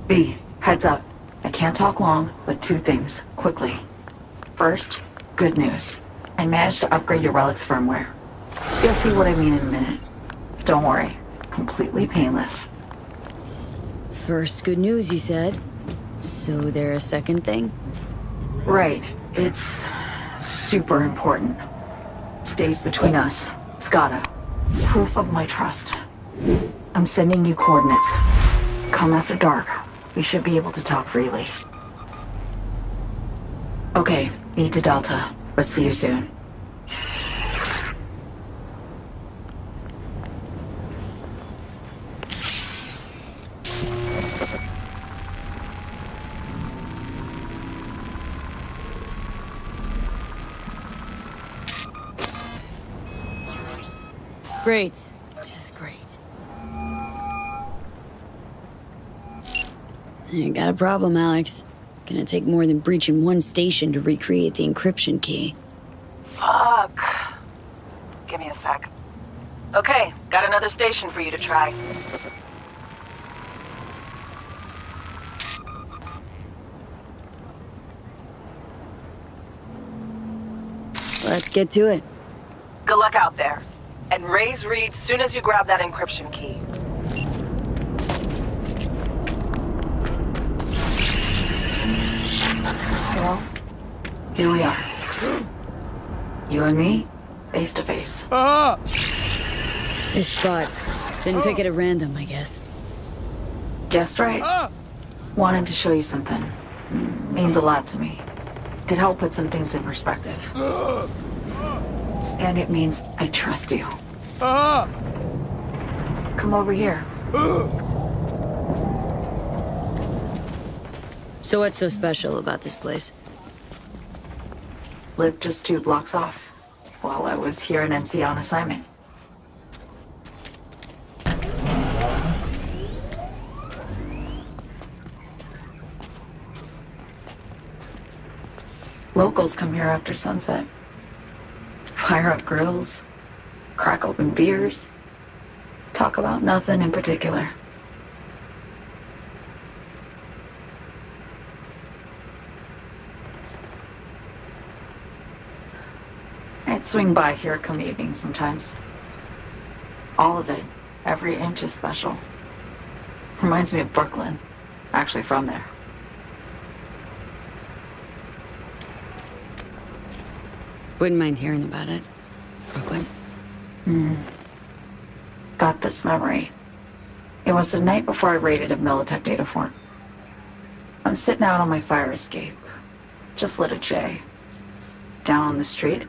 B, heads up. I can't talk long, but two things, quickly. First, good news. I managed to upgrade your relic's firmware. You'll see what I mean in a minute. Don't worry, completely painless. First good news, you said. So there a second thing? Right, it's super important. Stays between us. It's gotta. Proof of my trust. I'm sending you coordinates. Come after dark. We should be able to talk freely. Okay, need to Delta, but see you soon. Great. Just great. You got a problem, Alex. Gonna take more than breaching one station to recreate the encryption key. Fuck. Give me a sec. Okay, got another station for you to try. Let's get to it. Good luck out there. And raise Reed soon as you grab that encryption key. Well, here we are. You and me, face to face. This spot. Didn't pick it at random, I guess. Guessed right. Wanted to show you something. Means a lot to me. Could help put some things in perspective. And it means I trust you. Come over here. So what's so special about this place? Lived just 2 blocks off, while I was here in NC on assignment. Locals come here after sunset. Fire up grills, crack open beers, talk about nothing in particular. I'd swing by here come evening sometimes. All of it, every inch is special. Reminds me of Brooklyn, actually from there. Wouldn't mind hearing about it. Brooklyn. Got this memory. It was the night before I raided a Militech data fort. I'm sitting out on my fire escape. Just lit a J. Down on the street,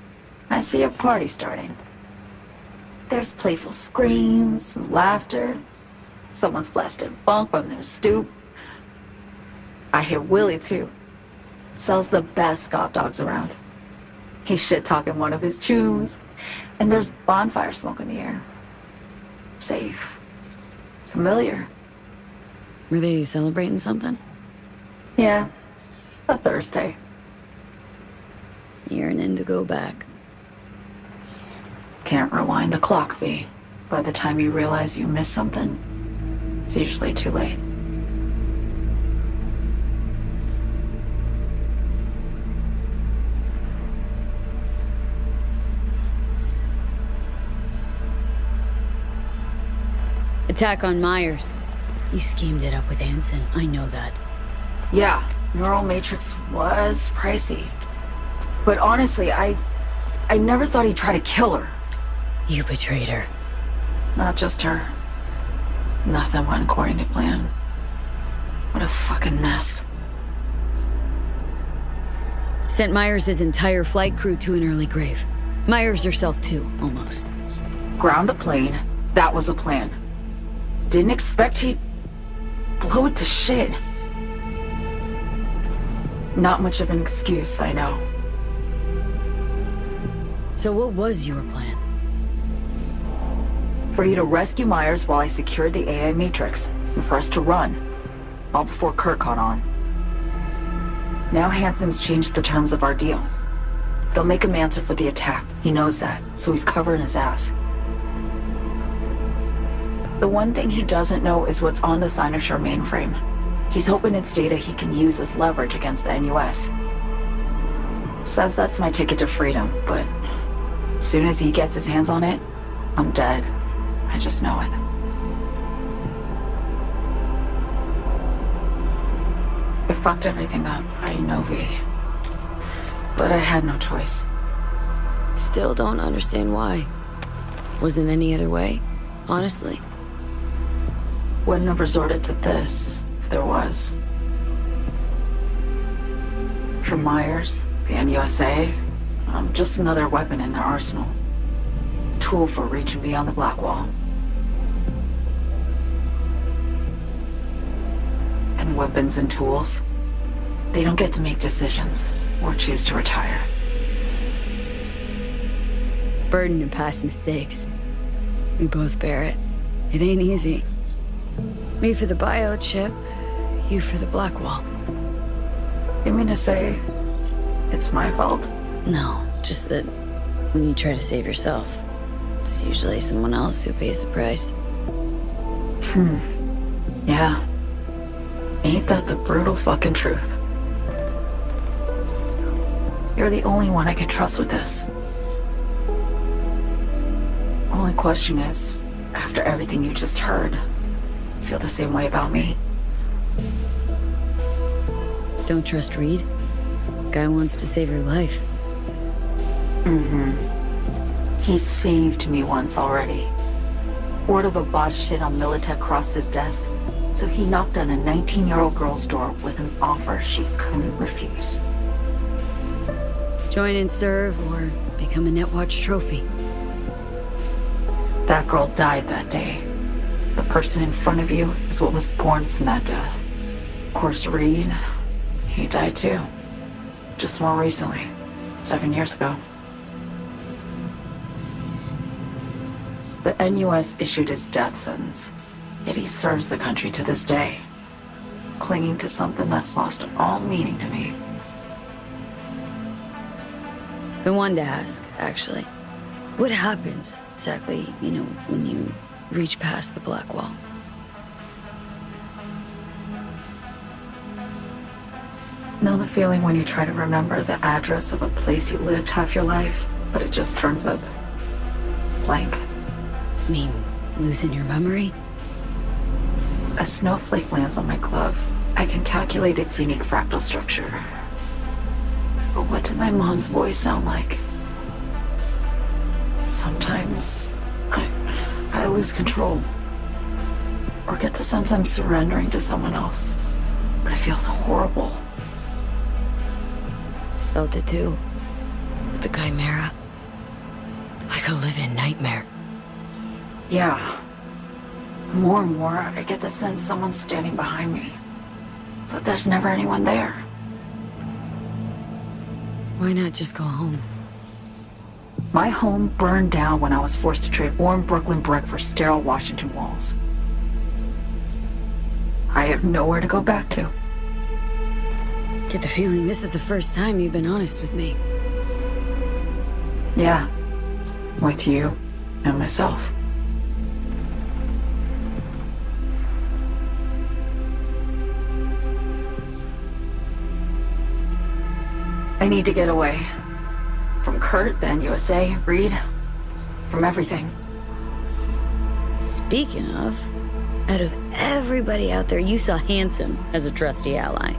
I see a party starting. There's playful screams and laughter. Someone's blasting funk from their stoop. I hear Willie, too. Sells the best scout dogs around. He's shit-talking one of his tunes. And there's bonfire smoke in the air. Safe. Familiar. Were they celebrating something? Yeah. A Thursday. Yearning to go back. Can't rewind the clock, V. By the time you realize you missed something, it's usually too late. Attack on Myers. You schemed it up with Anson, I know that. Yeah, Neural Matrix was pricey. But honestly, I never thought he'd try to kill her. You betrayed her. Not just her. Nothing went according to plan. What a fucking mess. Sent Myers' entire flight crew to an early grave. Myers herself too, almost. Ground the plane. That was a plan. Didn't expect he'd blow it to shit. Not much of an excuse, I know. So what was your plan? For you to rescue Myers while I secured the AI Matrix, and for us to run. All before Kurt caught on. Now Hansen's changed the terms of our deal. They'll make him answer for the attack. He knows that, so he's covering his ass. The one thing he doesn't know is what's on the Sinister mainframe. He's hoping it's data he can use as leverage against the NUS. Says that's my ticket to freedom, but as soon as he gets his hands on it, I'm dead. I just know it. It fucked everything up, I know, V. But I had no choice. Still don't understand why. Wasn't any other way, honestly. Wouldn't have resorted to this if there was. For Myers, the NUSA, I'm just another weapon in their arsenal. Tool for reaching beyond the Black Wall. And weapons and tools, they don't get to make decisions or choose to retire. Burden of past mistakes. We both bear it. It ain't easy. Me for the biochip, you for the Black Wall. You mean to say it's my fault? No, just that when you try to save yourself, it's usually someone else who pays the price. Yeah. Ain't that the brutal fucking truth? You're the only one I can trust with this. Only question is, after everything you just heard, feel the same way about me? Don't trust Reed? Guy wants to save your life. He saved me once already. Word of a boss shit on Militech crossed his desk, so he knocked on a 19-year-old girl's door with an offer she couldn't refuse. Join and serve, or become a Netwatch trophy. That girl died that day. The person in front of you is what was born from that death. Of course, Reed, he died too. Just more recently, 7 years ago. The NUS issued his death sentence, yet he serves the country to this day, clinging to something that's lost all meaning to me. Been one to ask, actually. What happens, exactly, when you reach past the Black Wall? Know the feeling when you try to remember the address of a place you lived half your life, but it just turns up blank? Mean, losing your memory? A snowflake lands on my glove. I can calculate its unique fractal structure. But what did my mom's voice sound like? Sometimes I lose control. Or get the sense I'm surrendering to someone else. But it feels horrible. Felt it too. With the Chimera. Like a living nightmare. Yeah. More and more, I get the sense someone's standing behind me. But there's never anyone there. Why not just go home? My home burned down when I was forced to trade warm Brooklyn brick for sterile Washington walls. I have nowhere to go back to. Get the feeling this is the first time you've been honest with me. Yeah. With you and myself. I need to get away. From Kurt, the NUSA, Reed, from everything. Speaking of, out of everybody out there, you saw Handsome as a trusty ally.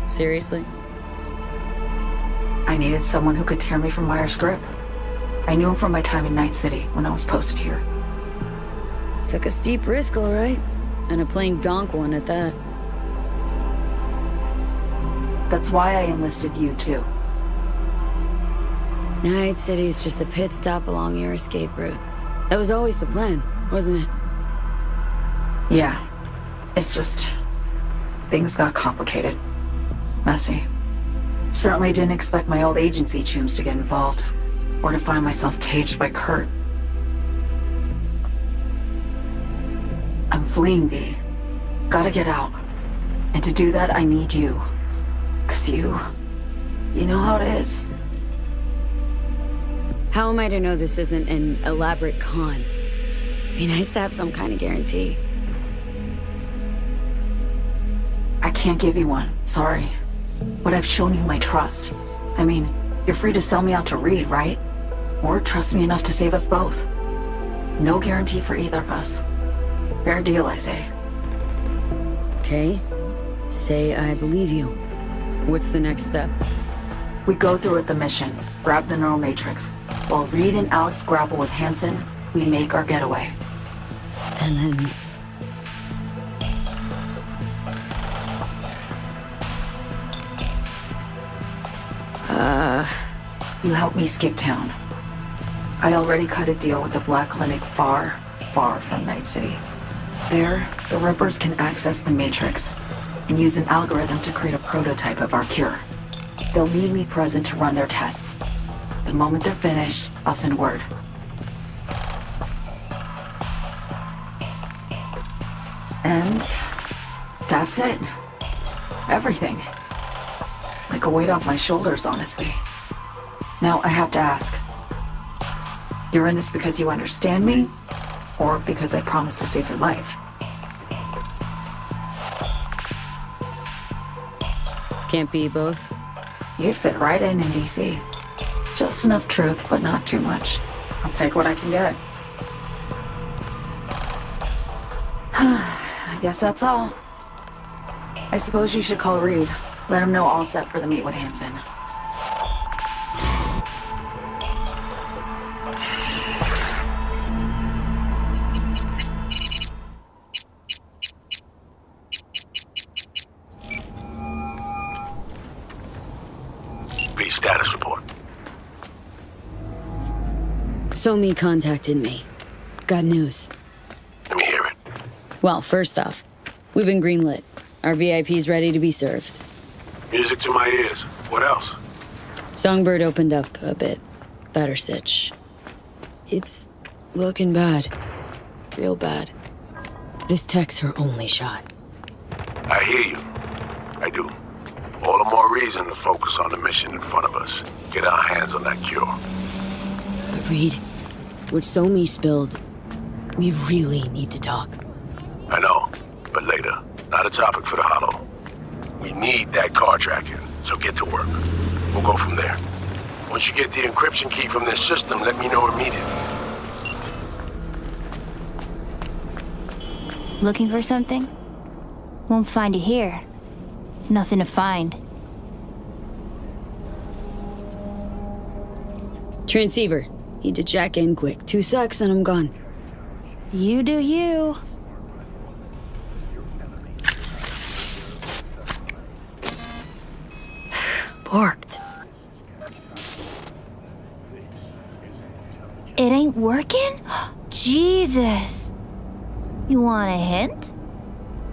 Seriously? I needed someone who could tear me from Myers' grip. I knew him from my time in Night City when I was posted here. Took a steep risk, all right. And a plain gonk one at that. That's why I enlisted you, too. Night City's just a pit stop along your escape route. That was always the plan, wasn't it? Yeah. It's just... things got complicated. Messy. Certainly didn't expect my old agency chooms to get involved. Or to find myself caged by Kurt. I'm fleeing, V. Gotta get out. And to do that, I need you. 'Cause you know how it is. How am I to know this isn't an elaborate con? Be nice to have some kind of guarantee. I can't give you one, sorry. But I've shown you my trust. I mean, you're free to sell me out to Reed, right? Or trust me enough to save us both. No guarantee for either of us. Fair deal, I say. Okay. Say I believe you. What's the next step? We go through with the mission, grab the neural matrix. While Reed and Alex grapple with Hansen, we make our getaway. And then... You help me skip town. I already cut a deal with the Black Clinic far, far from Night City. There, the Rippers can access the Matrix and use an algorithm to create a prototype of our cure. They'll need me present to run their tests. The moment they're finished, I'll send word. And that's it. Everything. Like a weight off my shoulders, honestly. Now, I have to ask. You're in this because you understand me? Or because I promised to save your life? Can't be both. You'd fit right in DC. Just enough truth, but not too much. I'll take what I can get. I guess that's all. I suppose you should call Reed. Let him know all set for the meet with Hansen. B, status report. Somi contacted me. Got news. Let me hear it. Well, first off, we've been greenlit. Our VIP's ready to be served. Music to my ears. What else? Songbird opened up a bit. Better sitch. It's looking bad. Real bad. This tech's her only shot. I hear you. I do. All the more reason to focus on the mission in front of us. Get our hands on that cure. But Reed, what Somi spilled, we really need to talk. I know, but later. Not a topic for the Hollow. We need that car tracking, so get to work. We'll go from there. Once you get the encryption key from this system, let me know immediately. Looking for something? Won't find it here. Nothing to find. Transceiver. Need to jack in quick. 2 secs and I'm gone. You do you. Borked. It ain't working? Jesus. You want a hint?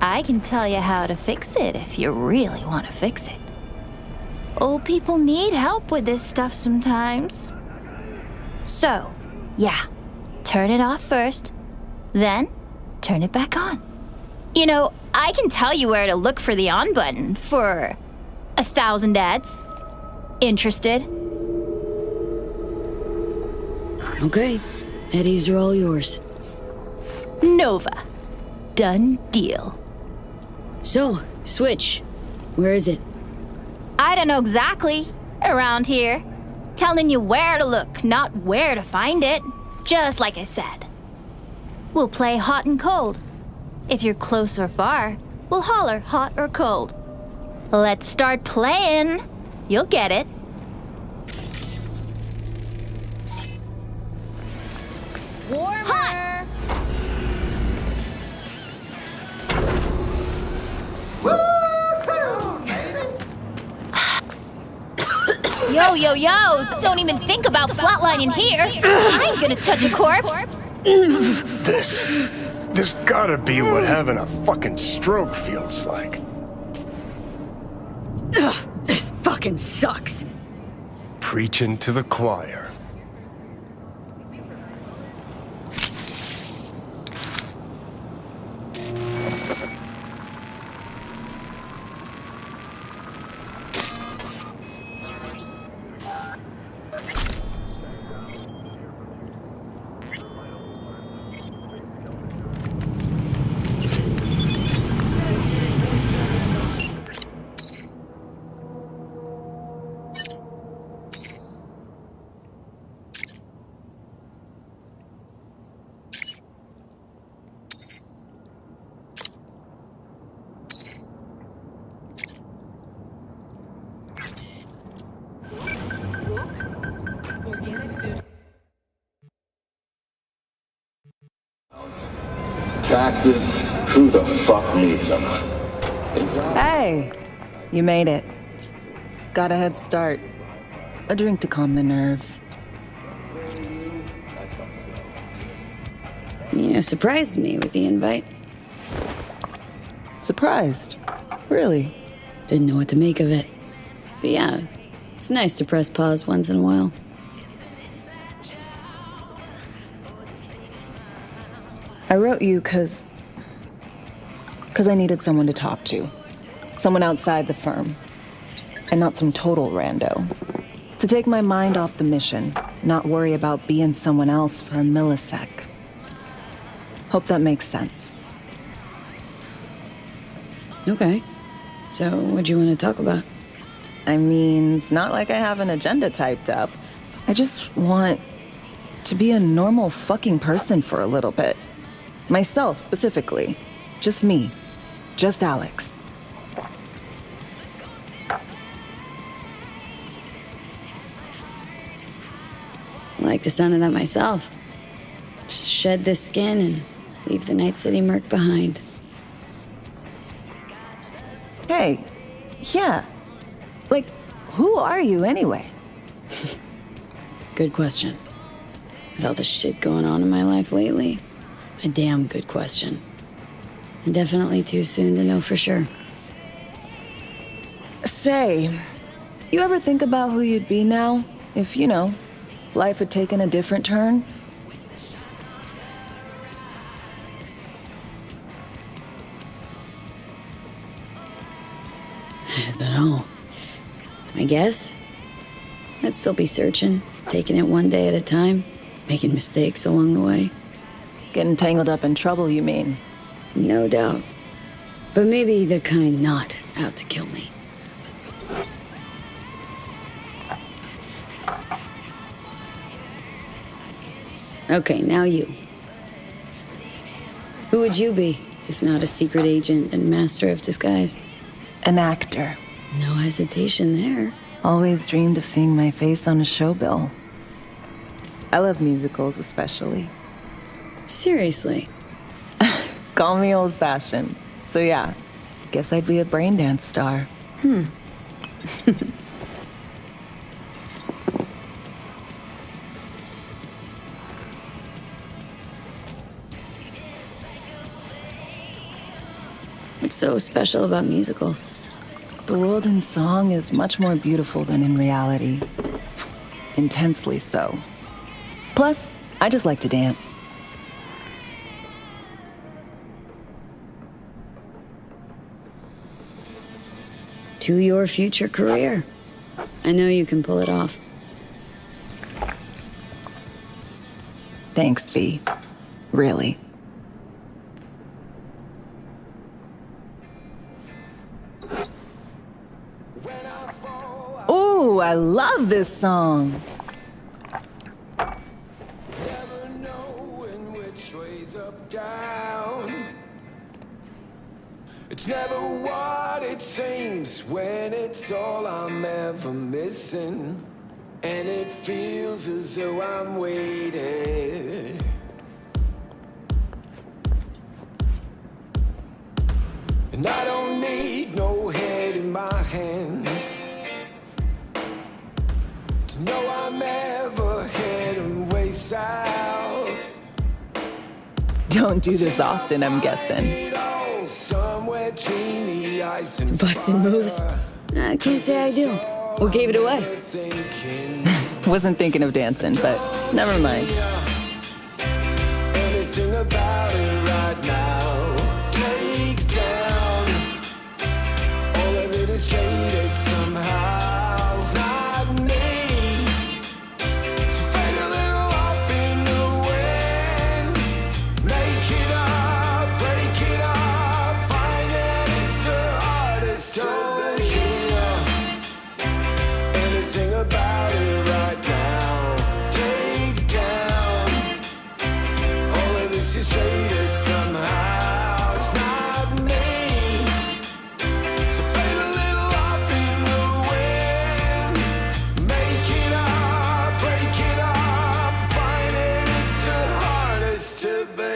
I can tell you how to fix it if you really want to fix it. Old people need help with this stuff sometimes. So, yeah, turn it off first, then turn it back on. You know, I can tell you where to look for the on button for 1,000 ads. Interested? Okay. Eddies are all yours. Nova. Done deal. So, Switch. Where is it? I don't know exactly. Around here. Telling you where to look, not where to find it. Just like I said. We'll play hot and cold. If you're close or far, we'll holler hot or cold. Let's start playing. You'll get it. Warmer. Hot. Yo, yo, yo! Don't even think about flatlining here. I ain't gonna touch a corpse. This gotta be what having a fucking stroke feels like. Ugh, this fucking sucks. Preaching to the choir. taxes, who the fuck needs them? Hey, you made it. Got a head start. A drink to calm the nerves. You surprised me with the invite. Surprised? Really? Didn't know what to make of it. But yeah, it's nice to press pause once in a while. I wrote you because I needed someone to talk to. Someone outside the firm. And not some total rando. To take my mind off the mission, not worry about being someone else for a millisec. Hope that makes sense. Okay. So, what do you want to talk about? I mean, it's not like I have an agenda typed up. I just want to be a normal fucking person for a little bit. Myself, specifically. Just me. Just Alex. I like the sound of that myself. Just shed this skin and leave the Night City murk behind. Hey, yeah. Like, who are you anyway? Good question. With all the shit going on in my life lately, a damn good question. And definitely too soon to know for sure. Say, you ever think about who you'd be now if, life had taken a different turn? I don't know. I guess I'd still be searching, taking it one day at a time, making mistakes along the way. Getting tangled up in trouble, you mean? No doubt. But maybe the kind not out to kill me. Okay, now you. Who would you be, if not a secret agent and master of disguise? An actor. No hesitation there. Always dreamed of seeing my face on a show bill. I love musicals, especially. Seriously. Call me old-fashioned. So yeah, guess I'd be a brain dance star. What's so special about musicals? The world in song is much more beautiful than in reality. Intensely so. Plus, I just like to dance. To your future career. I know you can pull it off. Thanks, V. Really. Ooh, I love this song. Never knowing which way's up, down. It's never what it seems when it's all I'm ever missing. And it feels as though I'm waiting. And I don't need no head in my hands to know I'm ever heading way south. Don't do this often, I'm guessing. Busted moves? I can't say I do. What gave it away? Wasn't thinking of dancing, but never mind. Anything about it right now. Take down. All of it is traded somehow. It's not me. So fade a little off in the wind. Make it up, break it up. Find that it's the hardest to hear. Anything about it right now. Take down. All of this is traded somehow. It's not me. So fade a little off in the wind. Make it up, break it up. Find it, it's the hardest to be.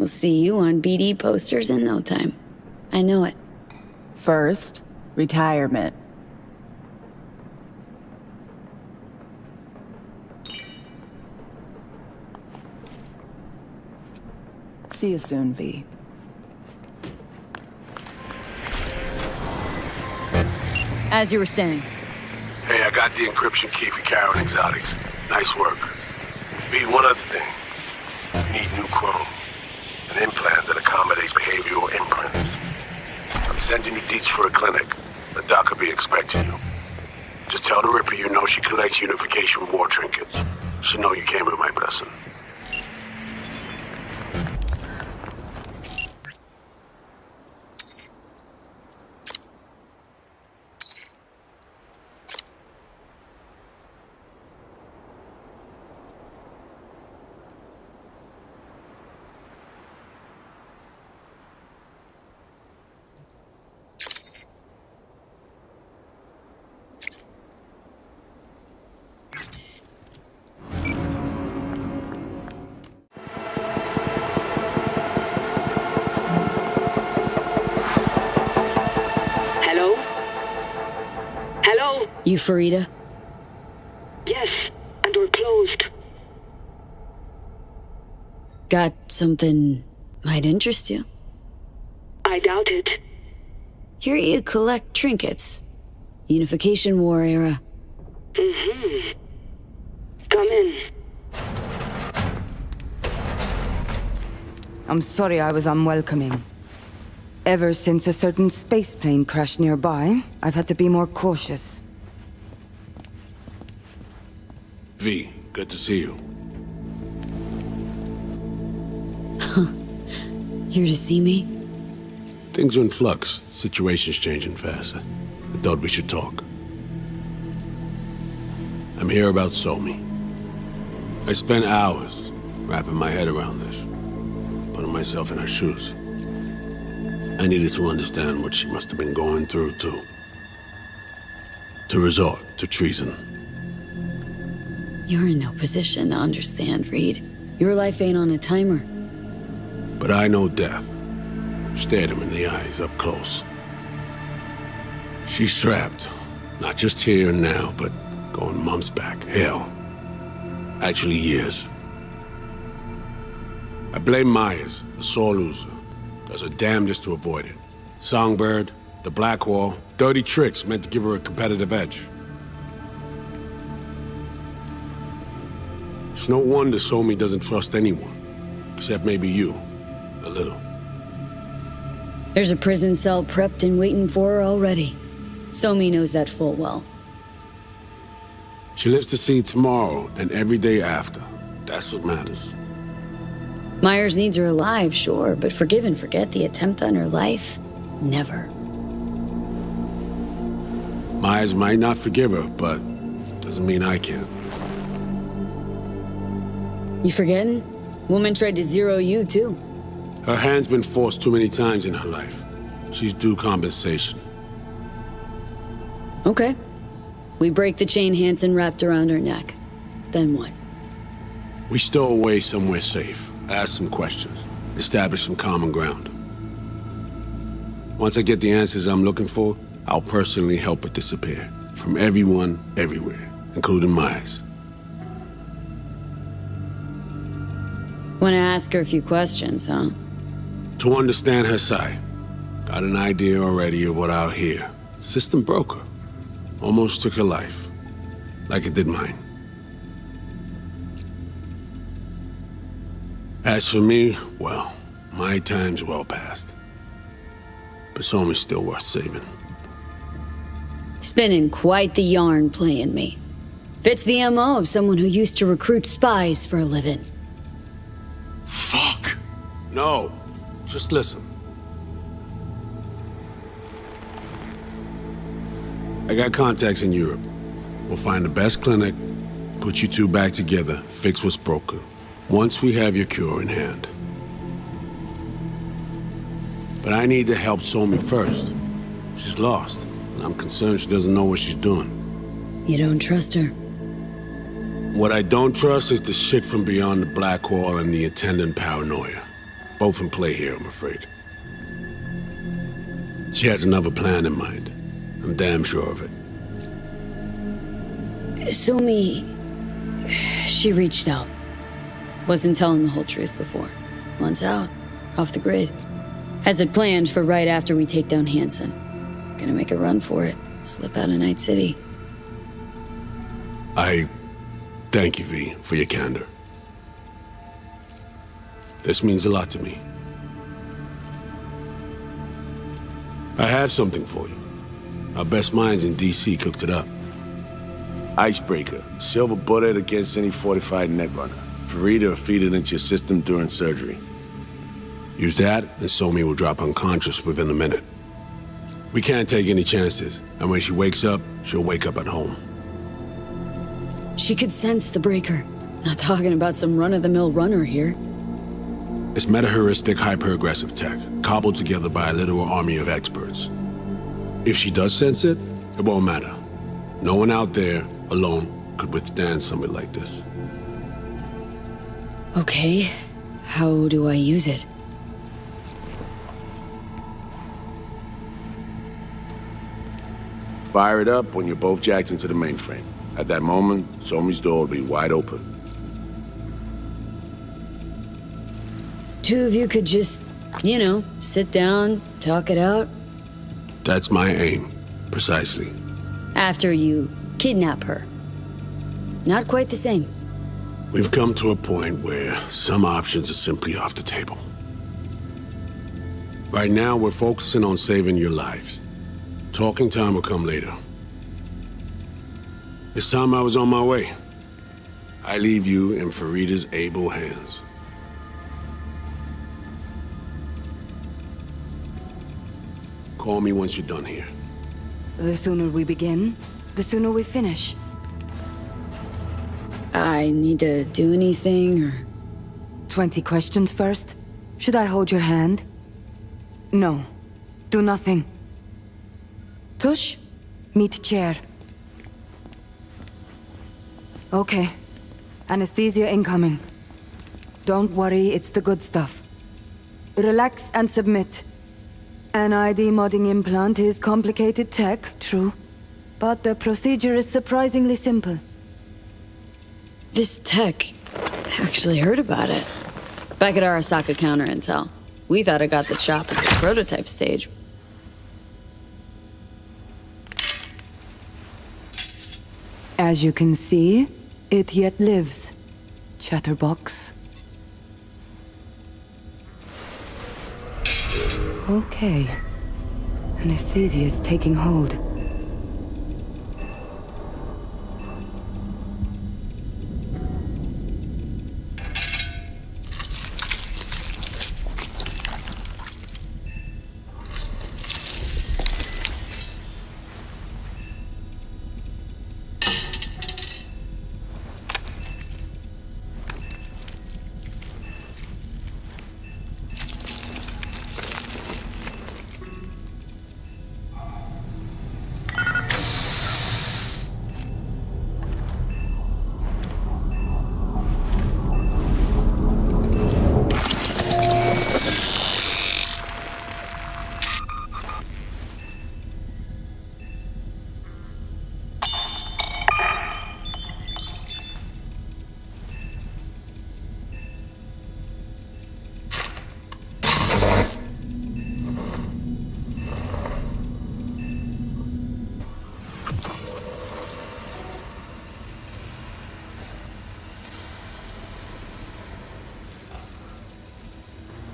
We'll see you on BD posters in no time. I know it. First, retirement. See you soon, V. As you were saying. Hey, I got the encryption key for Karen Exotics. Nice work. B, one other thing. You need new chrome. An implant that accommodates behavioral imprints. I'm sending you deets for a clinic. The doc will be expecting you. Just tell the Ripper you know she collects unification war trinkets. She'll know you came with my blessing. You Farida? Yes, and we're closed. Got something might interest you. I doubt it. Here you collect trinkets. Unification War era. Mm-hmm. Come in. I'm sorry I was unwelcoming. Ever since a certain space plane crashed nearby, I've had to be more cautious. V, good to see you. Here to see me? Things are in flux. Situation's changing fast. I thought we should talk. I'm here about Somi. I spent hours wrapping my head around this, putting myself in her shoes. I needed to understand what she must have been going through, too. To resort to treason. You're in no position to understand, Reed. Your life ain't on a timer. But I know death. Stared him in the eyes up close. She's trapped. Not just here and now, but going months back. Hell. Actually years. I blame Myers, the sore loser. Does her damnedest to avoid it. Songbird, the Black Wall, dirty tricks meant to give her a competitive edge. It's no wonder Somi doesn't trust anyone. Except maybe you. A little. There's a prison cell prepped and waiting for her already. Somi knows that full well. She lives to see tomorrow and every day after. That's what matters. Myers needs her alive, sure, but forgive and forget the attempt on her life? Never. Myers might not forgive her, but doesn't mean I can. You forgetting? Woman tried to zero you, too. Her hand's been forced too many times in her life. She's due compensation. Okay. We break the chain Hanson wrapped around her neck. Then what? We stow away somewhere safe. Ask some questions. Establish some common ground. Once I get the answers I'm looking for, I'll personally help her disappear. From everyone, everywhere, including Myers. Wanna ask her a few questions, huh? To understand her side. Got an idea already of what I'll hear. System broke her. Almost took her life. Like it did mine. As for me, well, my time's well past. But Somi's still worth saving. Spinning quite the yarn playing me. Fits the MO of someone who used to recruit spies for a living. Fuck! No, just listen. I got contacts in Europe. We'll find the best clinic, put you two back together, fix what's broken. Once we have your cure in hand. But I need to help Somi first. She's lost, and I'm concerned she doesn't know what she's doing. You don't trust her? What I don't trust is the shit from beyond the Black Wall and the attendant paranoia. Both in play here, I'm afraid. She has another plan in mind. I'm damn sure of it. Somi, she reached out. Wasn't telling the whole truth before. Wants out, off the grid. Has it planned for right after we take down Hansen. Gonna make a run for it, slip out of Night City. I thank you, V, for your candor. This means a lot to me. I have something for you. Our best minds in DC cooked it up. Icebreaker, silver bullet against any fortified netrunner. Farida feed it into your system during surgery. Use that, and Somi will drop unconscious within a minute. We can't take any chances, and when she wakes up, she'll wake up at home. She could sense the breaker. Not talking about some run-of-the-mill runner here. It's meta-heuristic, hyper-aggressive tech, cobbled together by a literal army of experts. If she does sense it, it won't matter. No one out there, alone, could withstand something like this. Okay, how do I use it? Fire it up when you're both jacked into the mainframe. At that moment, Somi's door will be wide open. Two of you could just, sit down, talk it out. That's my aim, precisely. After you kidnap her. Not quite the same. We've come to a point where some options are simply off the table. Right now, we're focusing on saving your lives. Talking time will come later. It's time I was on my way. I leave you in Farida's able hands. Call me once you're done here. The sooner we begin, the sooner we finish. I need to do anything, or... 20 questions first? Should I hold your hand? No. Do nothing. Tush, meet chair. Okay. Anesthesia incoming. Don't worry, it's the good stuff. Relax and submit. An ID modding implant is complicated tech, true. But the procedure is surprisingly simple. This tech... actually heard about it. Back at Arasaka Counter Intel. We thought it got the chop at the prototype stage. As you can see, it yet lives. Chatterbox. Okay. Anesthesia is taking hold.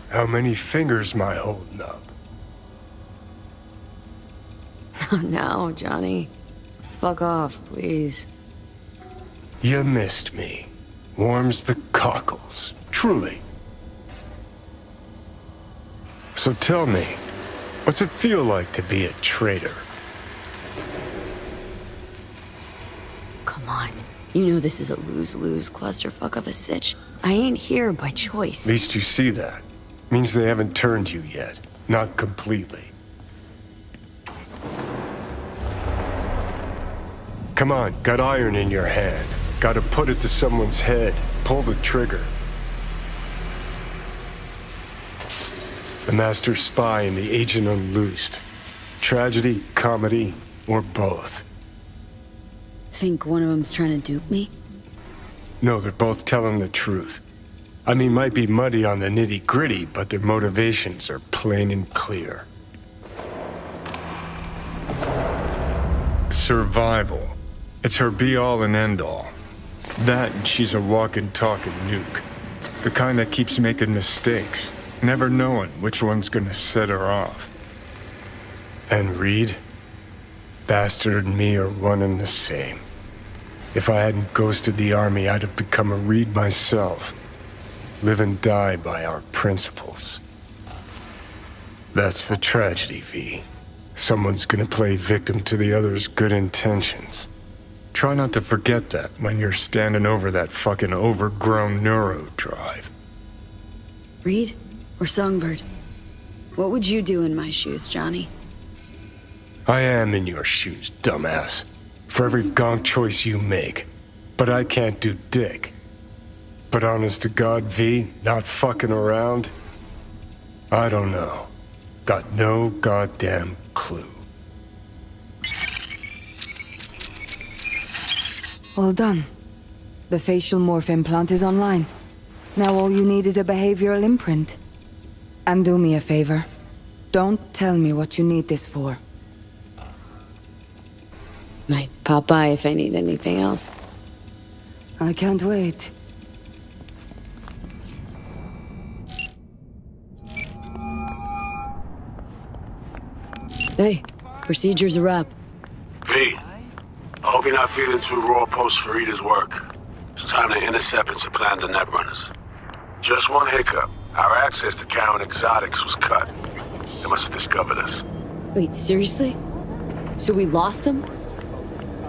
How many fingers am I holding up? No, Johnny. Fuck off, please. You missed me. Warms the cockles, truly. So tell me, what's it feel like to be a traitor? Come on. You know this is a lose-lose clusterfuck of a sitch. I ain't here by choice. At least you see that. Means they haven't turned you yet. Not completely. Come on, got iron in your hand. Gotta put it to someone's head. Pull the trigger. The master spy and the agent unloosed. Tragedy, comedy, or both. Think one of them's trying to dupe me? No, they're both telling the truth. I mean, might be muddy on the nitty-gritty, but their motivations are plain and clear. Survival. It's her be-all and end-all. That and she's a walking, talking nuke. The kind that keeps making mistakes, never knowing which one's gonna set her off. And Reed? Bastard and me are one and the same. If I hadn't ghosted the army, I'd have become a Reed myself. Live and die by our principles. That's the tragedy, V. Someone's gonna play victim to the other's good intentions. Try not to forget that when you're standing over that fucking overgrown neuro drive. Reed or Songbird? What would you do in my shoes, Johnny? I am in your shoes, dumbass. For every gonk choice you make. But I can't do dick. But honest to God, V, not fucking around? I don't know. Got no goddamn clue. All done. The facial morph implant is online. Now all you need is a behavioral imprint. And do me a favor. Don't tell me what you need this for. Might pop by if I need anything else. I can't wait. Hey, procedure's a wrap. V, I hope you're not feeling too raw post Farida's work. It's time to intercept and supplant the netrunners. Just one hiccup. Our access to Karen Exotics was cut. They must have discovered us. Wait, seriously? So we lost them?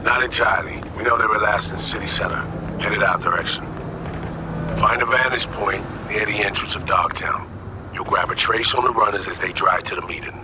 Not entirely. We know they were last in city center, headed out direction. Find a vantage point near the entrance of Dogtown. You'll grab a trace on the runners as they drive to the meeting.